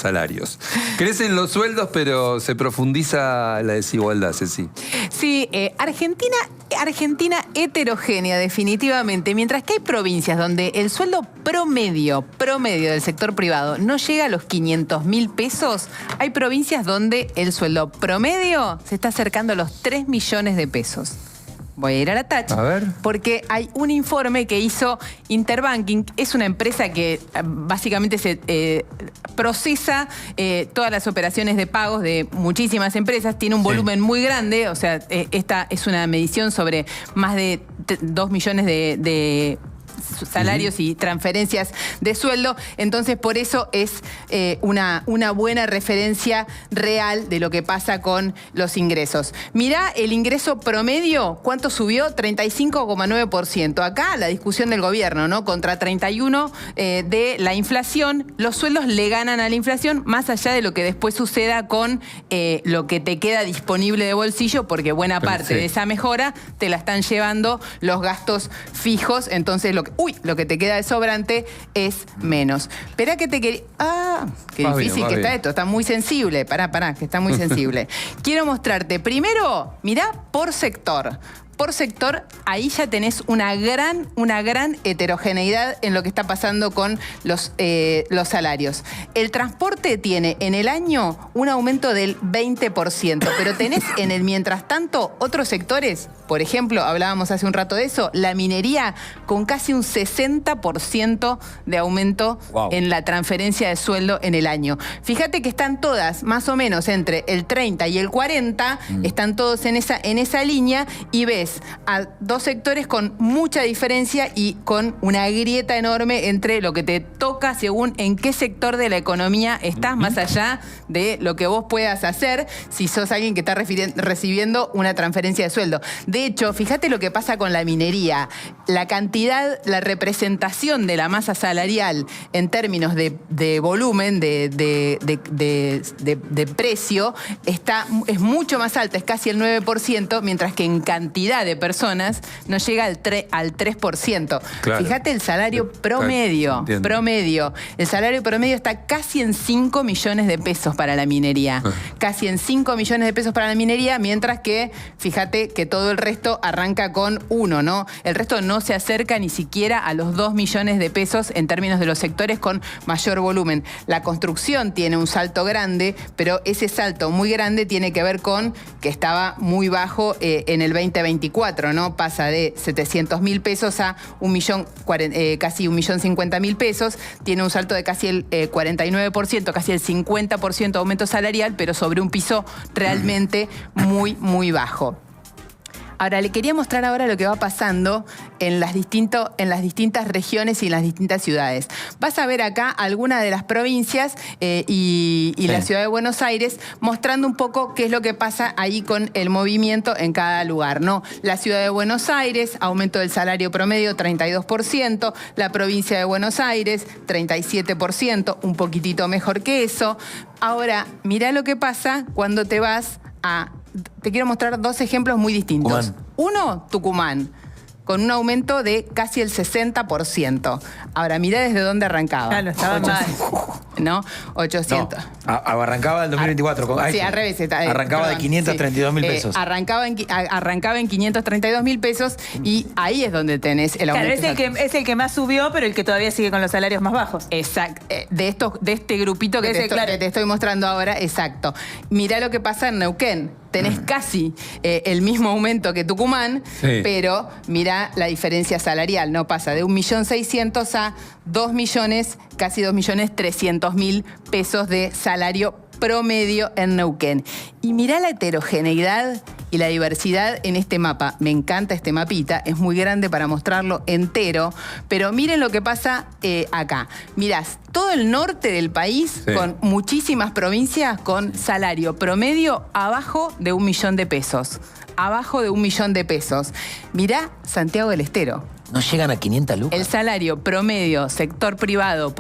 salarios. Crecen los sueldos, pero se profundiza la desigualdad, Ceci. Sí, Argentina heterogénea definitivamente. Mientras que hay provincias donde el sueldo promedio del sector privado no llega a los 500.000 pesos, hay provincias donde el sueldo promedio se está acercando a los 3 millones de pesos. Voy a ir a la TACH, A ver. porque hay un informe que hizo Interbanking. Es una empresa que básicamente se procesa todas las operaciones de pagos de muchísimas empresas. Tiene un volumen muy grande, o sea, esta es una medición sobre más de 2 millones de salarios y transferencias de sueldo. Entonces, por eso es una buena referencia real de lo que pasa con los ingresos. Mirá el ingreso promedio, ¿cuánto subió? 35,9%. Acá la discusión del gobierno, ¿no? Contra 31 de la inflación. Los sueldos le ganan a la inflación, más allá de lo que después suceda con lo que te queda disponible de bolsillo, porque buena parte de esa mejora te la están llevando los gastos fijos. Entonces, lo que te queda de sobrante es menos. Esperá que te quería... Ah, qué difícil que está esto. Está muy sensible. Pará, que está muy sensible. Quiero mostrarte. Primero, mirá por sector. Por sector, ahí ya tenés una gran heterogeneidad en lo que está pasando con los salarios. El transporte tiene en el año un aumento del 20%, pero tenés en el mientras tanto otros sectores, por ejemplo, hablábamos hace un rato de eso, la minería con casi un 60% de aumento en la transferencia de sueldo en el año. Fíjate que están todas más o menos entre el 30 y el 40, están todos en esa línea, y ves a dos sectores con mucha diferencia y con una grieta enorme entre lo que te toca según en qué sector de la economía estás, más allá de lo que vos puedas hacer si sos alguien que está recibiendo una transferencia de sueldo. De hecho, fíjate lo que pasa con la minería. La cantidad, la representación de la masa salarial en términos de volumen, de precio, es mucho más alta, es casi el 9%, mientras que en cantidad de personas no llega al 3%. Claro. Fíjate el salario promedio. El salario promedio está casi en 5 millones de pesos para la minería. Casi en 5 millones de pesos para la minería, mientras que, fíjate que todo el resto arranca con 1, ¿no? El resto no se acerca ni siquiera a los 2 millones de pesos en términos de los sectores con mayor volumen. La construcción tiene un salto grande, pero ese salto muy grande tiene que ver con que estaba muy bajo en el 2024, ¿no? Pasa de 700.000 pesos a casi 1.050.000 pesos. Tiene un salto de casi el 49%, casi el 50% de aumento salarial, pero sobre un piso realmente muy bajo. Ahora, le quería mostrar ahora lo que va pasando en las distintas regiones y en las distintas ciudades. Vas a ver acá algunas de las provincias y la ciudad de Buenos Aires, mostrando un poco qué es lo que pasa ahí con el movimiento en cada lugar, ¿no? La ciudad de Buenos Aires, aumento del salario promedio 32%, la provincia de Buenos Aires 37%, un poquitito mejor que eso. Ahora, mirá lo que pasa cuando te vas a... Te quiero mostrar dos ejemplos muy distintos. Uno, Tucumán, con un aumento de casi el 60%. Ahora, mirá desde dónde arrancaba. Claro, estaba mal. ¿No? 800. No, arrancaba el 2024. Sí, al revés. Arrancaba de 532.000 pesos. Arrancaba en 532.000 pesos y ahí es donde tenés el aumento. Claro, es el que más subió, pero el que todavía sigue con los salarios más bajos. Exacto. De este grupito que te estoy mostrando ahora, exacto. Mirá lo que pasa en Neuquén. Tenés casi el mismo aumento que Tucumán, pero mirá la diferencia salarial, ¿no? Pasa de 1.600.000 a 2 millones, casi 2.300.000 pesos de salario promedio en Neuquén. Y mirá la heterogeneidad y la diversidad en este mapa. Me encanta este mapita, es muy grande para mostrarlo entero, pero miren lo que pasa acá. Mirás todo el norte del país con muchísimas provincias con salario promedio abajo de 1 millón de pesos. Abajo de 1 millón de pesos. Mirá Santiago del Estero. ¿No llegan a 500 lucas? El salario promedio, sector privado,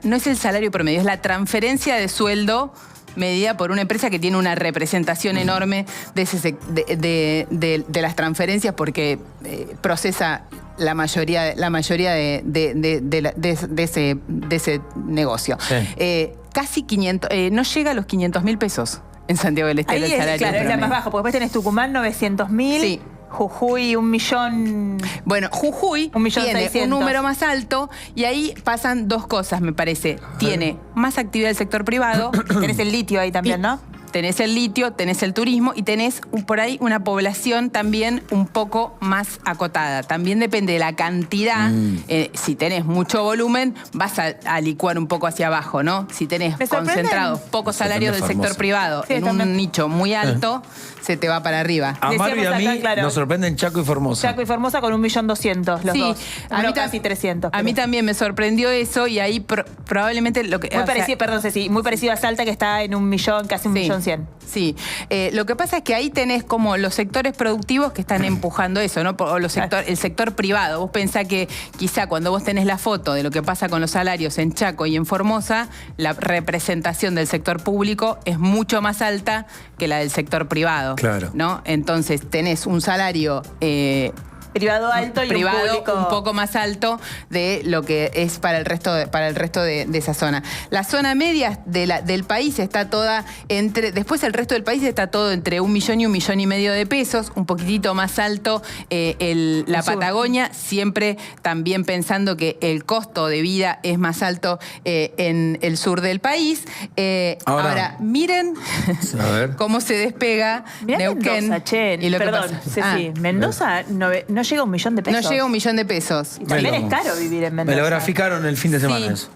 no es el salario promedio, es la transferencia de sueldo medida por una empresa que tiene una representación enorme de las transferencias porque procesa la mayoría de ese negocio. casi 500, no llega a los 500.000 pesos en Santiago del Estero Ahí el salario. claro, es la promedio. más baja, porque después tenés Tucumán 900.000, Sí. Jujuy 1.000.000. Bueno, Jujuy 1.600.000. tiene un número más alto y ahí pasan dos cosas, me parece. Tiene más actividad del sector privado. Tenés el litio ahí también, ¿no? Tenés el litio, tenés el turismo y tenés por ahí una población también un poco más acotada. También depende de la cantidad. Si tenés mucho volumen, vas a licuar un poco hacia abajo, ¿no? Si tenés Me sorprenden. concentrados pocos salarios del sorprende sector privado Sí, en también. un nicho muy alto, se te va para arriba. A Maru y a Decíamos mí acá, claro. nos sorprenden Chaco y Formosa. Chaco y Formosa con 1.200.000 los dos. a mí casi 300. A mí pero- también me sorprendió eso y ahí probablemente lo que... Muy o sea, parecido, perdón, Ceci, muy parecido a Salta que está en 1.000.000, casi 1.100.000. Sí, lo que pasa es que ahí tenés como los sectores productivos que están empujando eso, ¿no? O el sector privado. Vos pensás que quizá cuando vos tenés la foto de lo que pasa con los salarios en Chaco y en Formosa, la representación del sector público es mucho más alta que la del sector privado. Claro. ¿No? Entonces tenés un salario Privado alto y privado un público... un poco más alto de lo que es para el resto de esa zona. La zona media del país está toda entre... Después el resto del país está todo entre 1 millón y 1,5 millones de pesos, un poquitito más alto la sur. Patagonia, siempre también pensando que el costo de vida es más alto en el sur del país. Ahora, miren A ver. cómo se despega Mirá Neuquén. Mendoza, che. y lo que Perdón, pasa. Ceci, Mendoza no llega a 1.000.000 de pesos. No llega a 1 millón de pesos. Y también Me lo- es caro vivir en Me Mendoza. lo graficaron el fin de semana Sí. eso.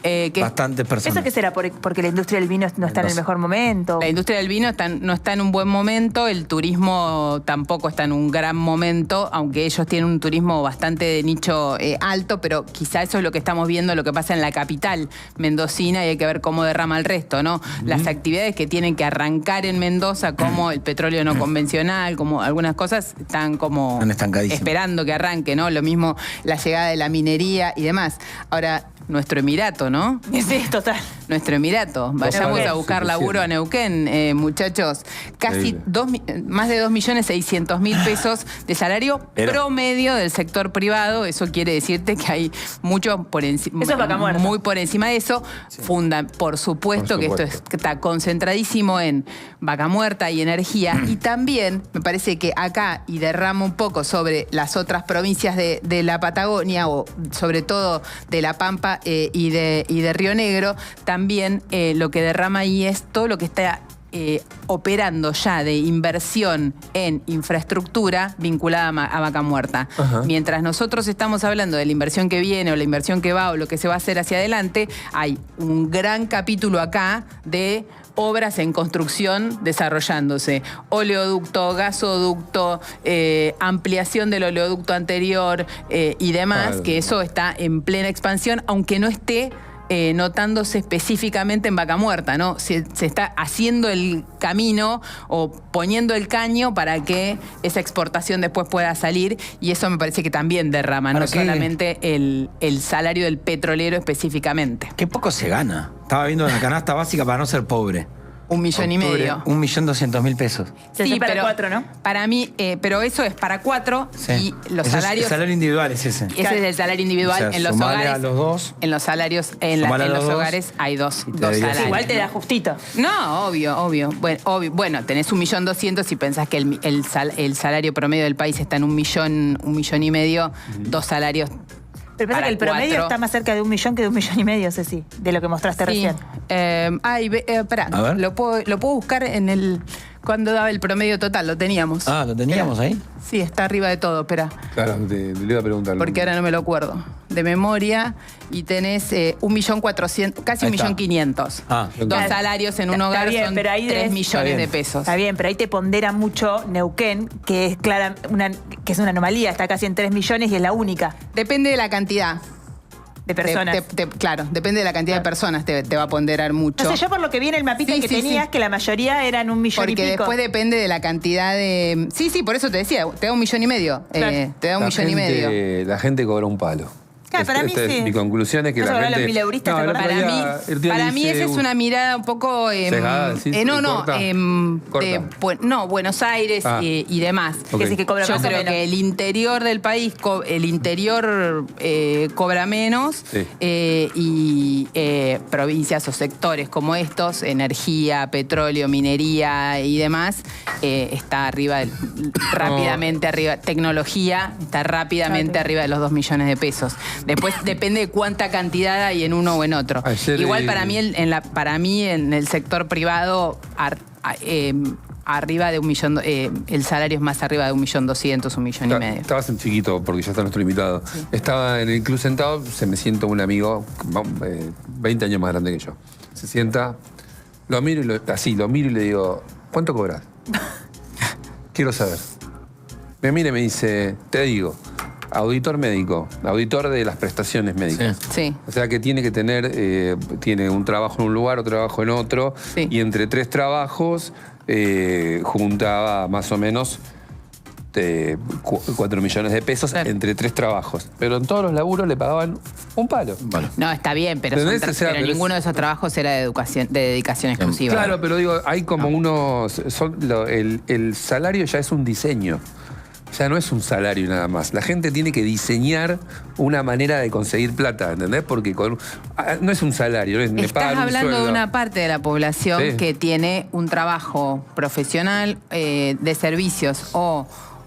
Que Bastantes personas. ¿Eso qué será? ¿Porque la industria del vino no está en el Mendoza. mejor momento? la industria del vino no está en un buen momento, el turismo tampoco está en un gran momento, aunque ellos tienen un turismo bastante de nicho alto, pero quizá eso es lo que estamos viendo, lo que pasa en la capital mendocina y hay que ver cómo derrama el resto, ¿no? Las actividades que tienen que arrancar en Mendoza, como el petróleo no convencional, como algunas cosas, están como Están estancadísimas. esperando que arranque, ¿no? Lo mismo la llegada de la minería y demás. Ahora, nuestro Emirato, ¿no? Sí, total. Nuestro Emirato. Vayamos Neuquén. a buscar laburo a Neuquén, muchachos. Casi Increíble. más de 2.600.000 pesos de salario Pero- promedio del sector privado. Eso quiere decirte que hay mucho por encima. Eso es vaca muerta. Muy por encima de eso. Por supuesto Por que esto supuesto. está concentradísimo en vaca muerta y energía. Y también me parece que acá, y derrama un poco sobre las otras provincias de la Patagonia, o sobre todo de La Pampa y de Río Negro, también lo que derrama ahí es todo lo que está operando ya de inversión en infraestructura vinculada a vaca muerta. Ajá. Mientras nosotros estamos hablando de la inversión que viene o la inversión que va o lo que se va a hacer hacia adelante, hay un gran capítulo acá de obras en construcción desarrollándose. Oleoducto, gasoducto, ampliación del oleoducto anterior y demás, Claro. que eso está en plena expansión, aunque no esté notándose específicamente en vaca muerta, ¿no? Se está haciendo el camino o poniendo el caño para que esa exportación después pueda salir y eso me parece que también derrama, Ahora, no ¿qué? solamente el salario del petrolero específicamente. Qué poco se gana. Estaba viendo la canasta básica para no ser pobre. 1,5 millones. 1.200.000 pesos. Sí, para 4, ¿no? Para mí, pero eso es para 4 Sí. y los Ese es salarios... el salario individual es ese. Ese es el salario individual O sea, en los sumale hogares. a los dos. En los salarios, en Sumale a los los dos, hogares hay dos y te daría salarios. Igual te da justito. No, obvio. Bueno, tenés 1.200.000 si pensás que el salario promedio del país está en 1,5 millones, dos salarios. Pero pasa para que el promedio 4. está más cerca de 1 millón que de 1,5 millones, Ceci, de lo que mostraste Sí. recién. Pará, A ver. lo puedo buscar en el... Cuando daba el promedio total, lo teníamos. Ah, ¿lo teníamos ahí? Sí, está arriba de todo, espera. Claro, le iba a preguntar. Porque ahora no me lo acuerdo. De memoria, y tenés 1.400.000, casi Ahí está. 1.500.000. Ah, Dos salarios en un Está hogar bien, son pero ahí 3 des- millones Está de bien. pesos. Está bien, pero ahí te pondera mucho Neuquén, que es que es una anomalía, está casi en 3 millones y es la única Depende de la cantidad. de personas. Claro, depende de la cantidad de personas, te va a ponderar mucho. No sé, yo por lo que vi en el mapita Sí, que sí, tenías, sí. que la mayoría eran 1 millón y Porque pico. después depende de la cantidad de... Sí, por eso te decía, te da 1,5 millones. Claro. Te da 1,5 millones. La gente cobra un palo. Claro, para mí sí. Mi conclusión es que ¿Vas a la hablar a gente... los mileuristas, No, te el otro acordás? día- Para mí esa es una mirada un poco... Cegada, sí, corta. Buenos Aires Ah. y demás. Ok. Que sí que cobra Yo más o creo menos. que el interior del país, el interior cobra menos Sí. y provincias o sectores como estos, energía, petróleo, minería y demás, está arriba, rápidamente arriba, tecnología, está rápidamente arriba de los 2 millones de pesos. Después depende de cuánta cantidad hay en uno o en otro. Ayer, Igual para mí en el sector privado arriba de 1 millón, el salario es más arriba de 1.200.000, 1,5 millones. Estabas en chiquito, porque ya está nuestro invitado. Estaba en el club sentado, se me sienta un amigo, 20 años más grande que yo. Se sienta, lo miro y le digo, ¿cuánto cobras? Quiero saber. Me mira y me dice, te digo, auditor médico, auditor de las prestaciones médicas. Sí. O sea que tiene que tener, tiene un trabajo en un lugar, otro trabajo en otro, Sí. y entre 3 trabajos juntaba más o menos 4 millones de pesos Claro. entre 3 trabajos. Pero en todos los laburos le pagaban un palo. No, está bien, pero, ¿Entendés? O sea, pero pero ninguno de esos trabajos era de dedicación exclusiva. Claro, pero digo, hay como unos... el salario ya es un diseño. Ya no es un salario nada más. La gente tiene que diseñar una manera de conseguir plata, ¿entendés? Porque no es un salario, no es, me Estás pagan un hablando de sueldo. una parte de la población Sí. que tiene un trabajo profesional de servicios o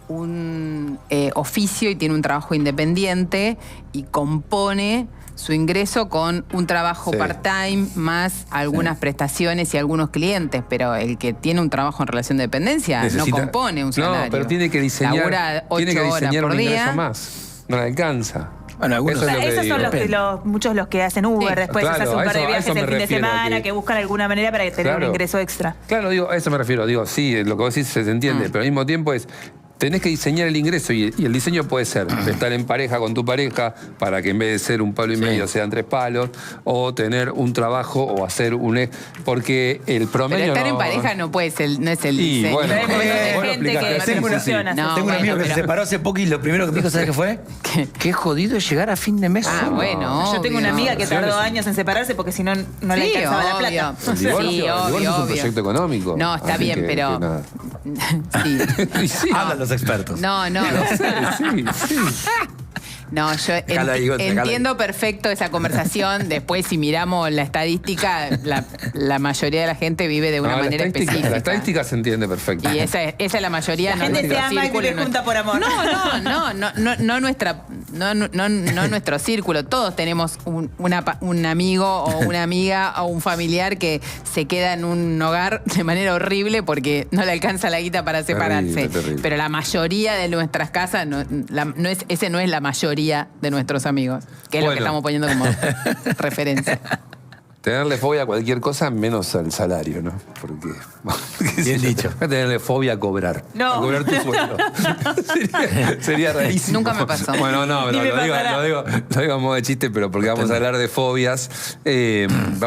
un oficio y tiene un trabajo independiente y compone su ingreso con un trabajo Sí. part-time más algunas prestaciones y algunos clientes, pero el que tiene un trabajo en relación de dependencia no compone un salario. No, pero tiene que diseñar, Labura 8 tiene que horas diseñar por un ingreso día. más. No le alcanza. Bueno, algunos- Eso es lo que Esos son digo. muchos los que hacen Uber, Sí. después Claro, se hacen un a par de eso- a viajes eso me el fin de refiero, semana, que buscan alguna manera para tener un Claro. ingreso extra. Claro, digo, a eso me refiero. Digo, sí, lo que vos decís se entiende, pero al mismo tiempo tenés que diseñar el ingreso y el diseño puede ser estar en pareja con tu pareja para que en vez de ser 1,5 palos sean 3 palos, o tener un trabajo o hacer porque el promedio Pero estar en no- pareja no puede ser, no es el Y, diseño. bueno, Pero hay un montón de vos lo gente que explicaste. no Sí, sí, sí. funciona. No, Tengo un amigo que pero- se separó hace poco y lo primero que me dijo, ¿sabes qué fue? Qué jodido es llegar a fin de mes. Ah, solo. bueno. Yo tengo una obvio. amiga que tardó años en separarse porque si no, no le Sí, alcanzaba la obvio. plata. El divorcio, Sí, el divorcio obvio, es un obvio. proyecto económico. No, está Así bien, que pero... nada. Sí. Y sí. Hablan los expertos. No. Sí. No, yo Déjalo ahí, Gonza, déjalo entiendo perfecto esa conversación. Después, si miramos la estadística, la mayoría de la gente vive de una No, manera la específica. estadística se entiende perfecto. Y esa es la mayoría. La gente nuestro se ama y círculo, vive junta por amor. No nuestro círculo. Todos tenemos un amigo o una amiga o un familiar que se queda en un hogar de manera horrible porque no le alcanza la guita para separarse. Terrible. Pero la mayoría de nuestras casas ese no es la mayoría de nuestros amigos, que es lo que Bueno. estamos poniendo como referencia. Tenerle fobia a cualquier cosa menos al salario, ¿no? Porque. Bien dicho. Tenerle fobia a cobrar. No. A cobrar tu sueldo. sería rarísimo. Nunca me pasó. Bueno, no, Ni pero me pasará. lo digo a modo de chiste, pero porque vamos a hablar de fobias. Vamos